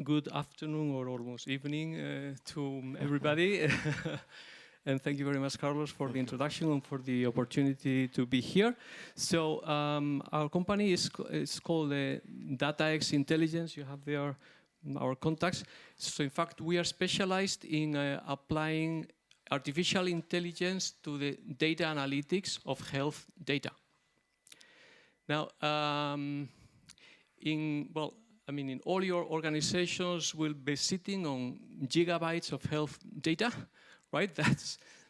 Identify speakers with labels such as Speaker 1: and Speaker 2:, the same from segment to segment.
Speaker 1: good afternoon or almost evening to everybody. And thank you very much, Carlos, for the introduction and for the opportunity to be here. So our company is called DATAX Intelligence. You have there our contacts. So in fact, we are specialized in applying artificial intelligence to the data analytics of health data. Now, in all your organizations will be sitting on gigabytes of health data, right?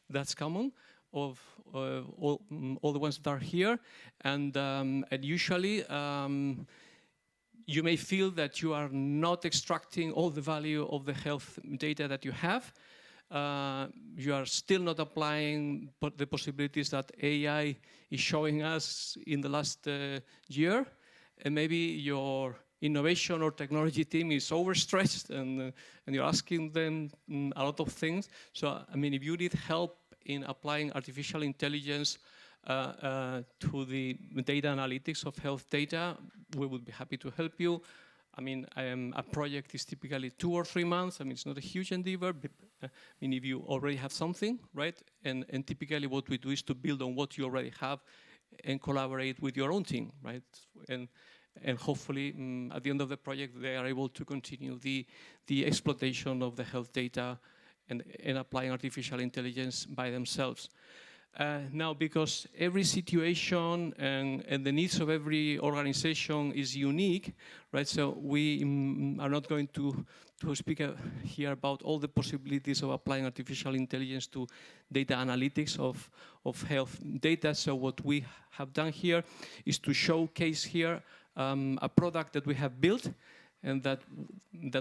Speaker 1: That's common of all the ones that are here, and usually you may feel that you are not extracting all the value of the health data that you have. You are still not applying the possibilities that AI is showing us in the last year, and maybe your innovation or technology team is overstretched and you're asking them a lot of things. So, I mean, if you need help in applying artificial intelligence to the data analytics of health data, we would be happy to help you. I mean, a project is typically 2 or 3 months. I mean, it's not a huge endeavor. But, I mean, if you already have something, right? And typically what we do is to build on what you already have and collaborate with your own team, right? And hopefully, at the end of the project, they are able to continue the exploitation of the health data and applying artificial intelligence by themselves. Now, because every situation and the needs of every organization is unique, right? So we are not going to speak here about all the possibilities of applying artificial intelligence to data analytics of health data. So what we have done here is to showcase here a product that we have built and that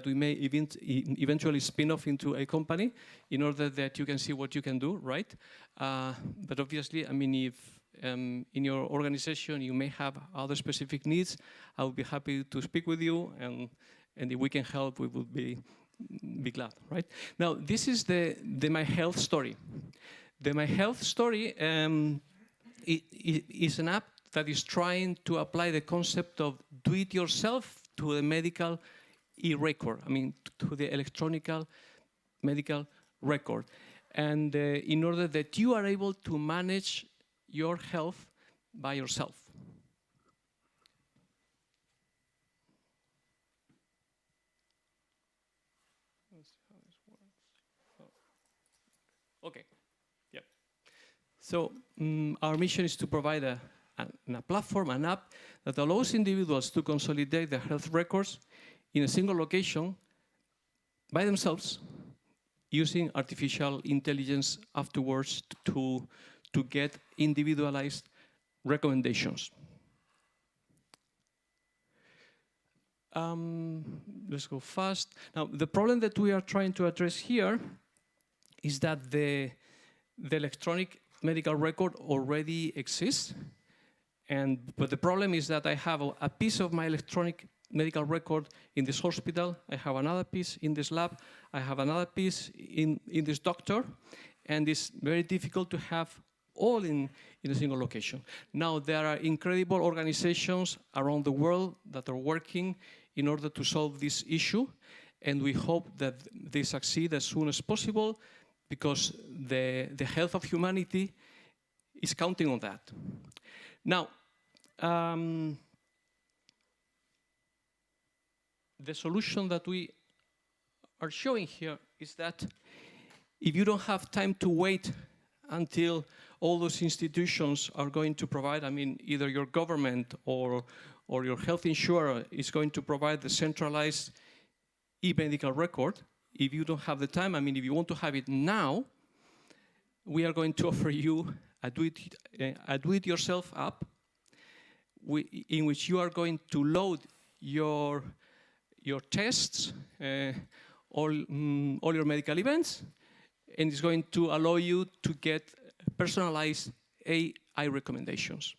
Speaker 1: we may eventually spin off into a company in order that you can see what you can do, right? But obviously, I mean, if in your organization you may have other specific needs, I would be happy to speak with you, and if we can help, we would be glad, right? Now, this is the My Health Story. The My Health Story is an app that is trying to apply the concept of do-it-yourself to the medical e-record, I mean, to the electronic medical record. And in order that you are able to manage your health by yourself. Let's see how this works. Oh. Okay, yeah. So our mission is to provide a platform, an app that allows individuals to consolidate their health records in a single location by themselves, using artificial intelligence afterwards to get individualized recommendations. Let's go fast. Now, the problem that we are trying to address here is that the electronic medical record already exists. But the problem is that I have a piece of my electronic medical record in this hospital, I have another piece in this lab, I have another piece in this doctor, and it's very difficult to have all in a single location. Now, there are incredible organizations around the world that are working in order to solve this issue, and we hope that they succeed as soon as possible, because the health of humanity is counting on that. Now, the solution that we are showing here is that if you don't have time to wait until all those institutions are going to provide, I mean, either your government or your health insurer is going to provide the centralized e-medical record, if you don't have the time, I mean, if you want to have it now, we are going to offer you a do-it-yourself app in which you are going to load your tests, all your medical events, and it's going to allow you to get personalized AI recommendations.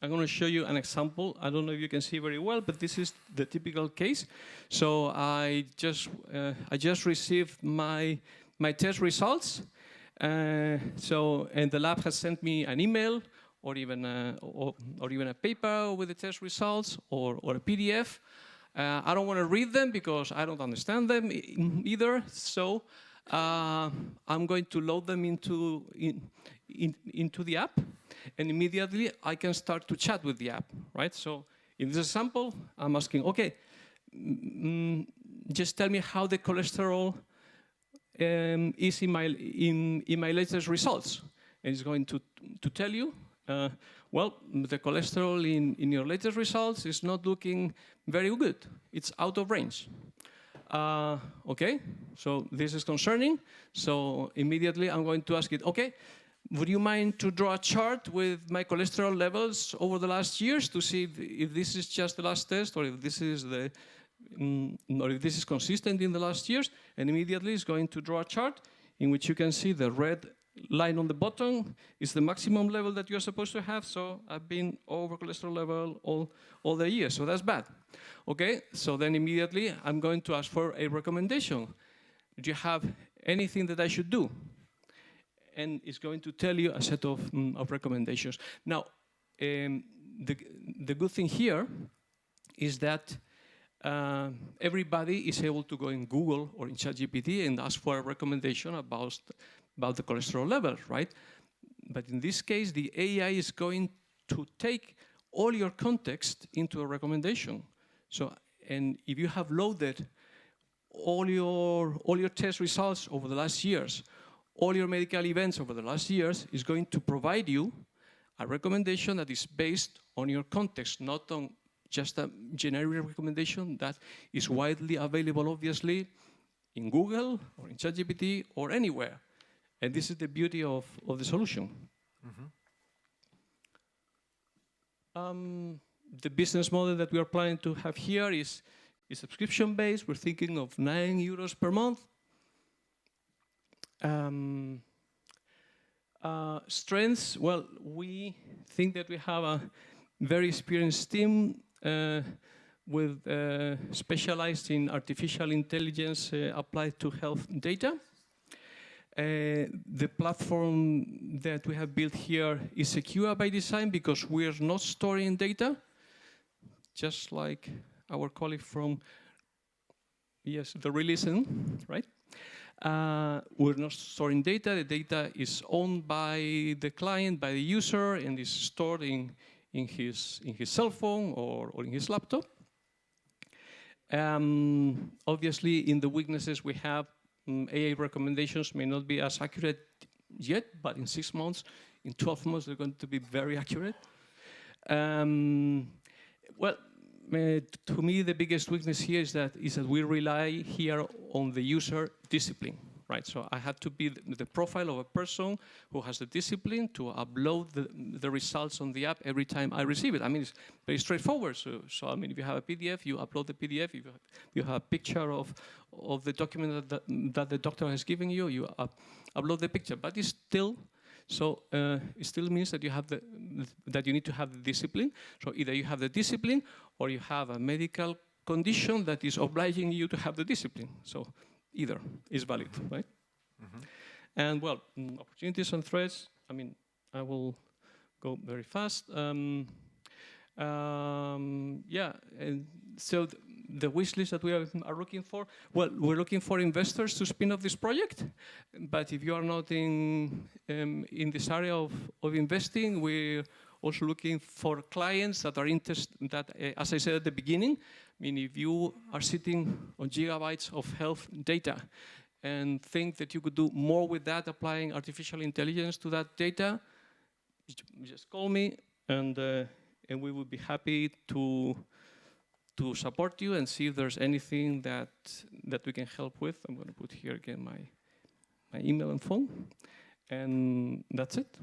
Speaker 1: I'm going to show you an example. I don't know if you can see very well, but this is the typical case. So I just received my test results. And the lab has sent me an email or even a paper with the test results, or a PDF. I don't want to read them because I don't understand them either. So I'm going to load them into the app, and immediately I can start to chat with the app, right? So in this example, I'm asking, okay, just tell me how the cholesterol is in my latest results. And it's going to tell you, well, the cholesterol in your latest results is not looking very good. It's out of range. Okay, so this is concerning. So immediately I'm going to ask it, okay, would you mind to draw a chart with my cholesterol levels over the last years to see if this is just the last test, or if this is or if this is consistent in the last years? And immediately it's going to draw a chart in which you can see the red line on the bottom is the maximum level that you're supposed to have. So I've been over cholesterol level all the years, so that's bad. Okay, so then immediately I'm going to ask for a recommendation. Do you have anything that I should do? And it's going to tell you a set of recommendations. Now, the good thing here is that everybody is able to go in Google or in ChatGPT and ask for a recommendation about the cholesterol level, right? But in this case, the AI is going to take all your context into a recommendation. So, and if you have loaded all your test results over the last years, all your medical events over the last years, is going to provide you a recommendation that is based on your context, not on just a generic recommendation that is widely available, obviously, in Google or in ChatGPT or anywhere. And this is the beauty of the solution. The business model that we are planning to have here is subscription-based. We're thinking of €9 per month. Strengths, well, we think that we have a very experienced team with specialized in artificial intelligence applied to health data. The platform that we have built here is secure by design because we are not storing data, just like our colleague from, yes, the releasing, right? We're not storing data. The data is owned by the client, by the user, and is stored in his cell phone or in his laptop. Obviously, in the weaknesses we have, AI recommendations may not be as accurate yet, but in 6 months, in 12 months, they're going to be very accurate. Well, to me, the biggest weakness here is that we rely here on the user discipline, right? So I have to be the profile of a person who has the discipline to upload the results on the app every time I receive it. I mean, it's very straightforward. So I mean, if you have a PDF, you upload the PDF. If you have a picture of the document that the doctor has given you, you upload the picture. But it's still, so it still means that you need to have the discipline. So either you have the discipline or you have a medical condition that is obliging you to have the discipline. So either is valid, right? And well, opportunities and threats, I mean, I will go very fast. Yeah, and so the wish list that we are looking for, well, we're looking for investors to spin off this project. But if you are not in this area of investing, we're also looking for clients that are interested, that, as I said at the beginning, I mean, if you are sitting on gigabytes of health data and think that you could do more with that, applying artificial intelligence to that data, just call me, and we would be happy to support you and see if there's anything that we can help with. I'm going to put here again my email and phone, and that's it.